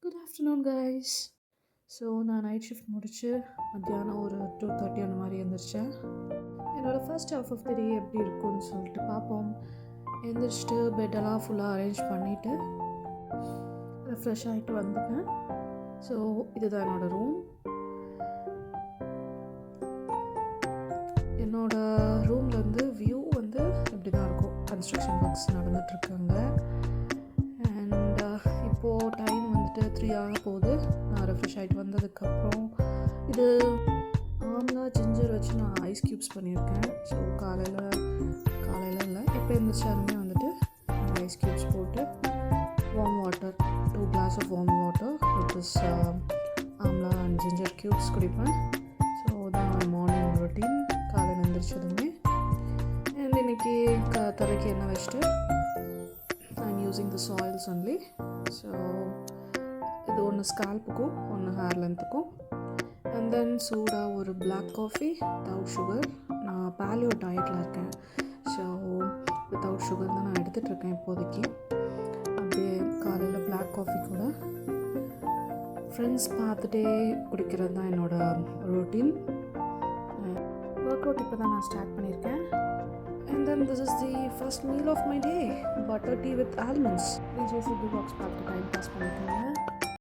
Good afternoon guys. So நான் night shift முடிச்சு மத்தியானம் ஒரு 2:30 அந்த மாதிரி எழுந்திரிச்சேன். என்னோடய ஃபர்ஸ்ட் ஹாஃப் ஆஃப் த டே எப்படி இருக்கும்னு சொல்லிட்டு பார்ப்போம். எழுந்திரிச்சிட்டு பெட்டெல்லாம் ஃபுல்லாக அரேஞ்ச் பண்ணிவிட்டு ரெஃப்ரெஷ் ஆகிட்டு வந்துட்டேன். ஸோ இதுதான் என்னோடய ரூம். என்னோடய ரூம்லேருந்து வியூ வந்து இப்படி தான் இருக்கும். கன்ஸ்ட்ரக்ஷன் ஒர்க்ஸ் நடந்துகிட்ருக்காங்க. அண்ட் இப்போது டைம் வந்துட்டு 3 ஆக போகுது. நான் ரெஃப்ரெஷ் ஆகிட்டு வந்ததுக்கப்புறம் இது ஆம்லா ஜிஞ்சர் வச்சு நான் ஐஸ் க்யூப்ஸ் பண்ணியிருக்கேன். ஸோ காலையில் இல்லை, எப்போ எழுந்திரிச்சாலுமே வந்துட்டு ஐஸ் க்யூப்ஸ் போட்டு warm water 2 glass of warm water with this amla and ginger cubes குடிப்பேன். ஸோ தான் மார்னிங் ரொட்டீன் காலையில் எழுந்திரிச்சதுமே. அண்ட் இன்றைக்கி தலைக்கு எண்ணெய் வச்சுட்டு I'm using the soils only. So இது ஒன்று ஸ்கால்ப்புக்கும் ஒன்று ஹேர் லென்த்துக்கும். அண்ட் தென் சூடாக ஒரு பிளாக் காஃபி வித்தவுட் சுகர். நான் பேலியோ டயட்டில் இருக்கேன். ஸோ வித்தவுட் சுகர் தான் நான் எடுத்துகிட்ருக்கேன் இப்போதைக்கு. அப்படியே காலையில் பிளாக் காஃபி கூட ஃப்ரெண்ட்ஸ் பார்த்துட்டே குடிக்கிறது தான் என்னோடய ரொட்டீன். ஒர்க் அவுட் இப்போ தான் நான் ஸ்டார்ட் பண்ணியிருக்கேன். And then this is the first meal of my day, butter tea with almonds. Vijay Sidhu box பார்த்து டைம் பாஸ் பண்ணியிருக்கேன்.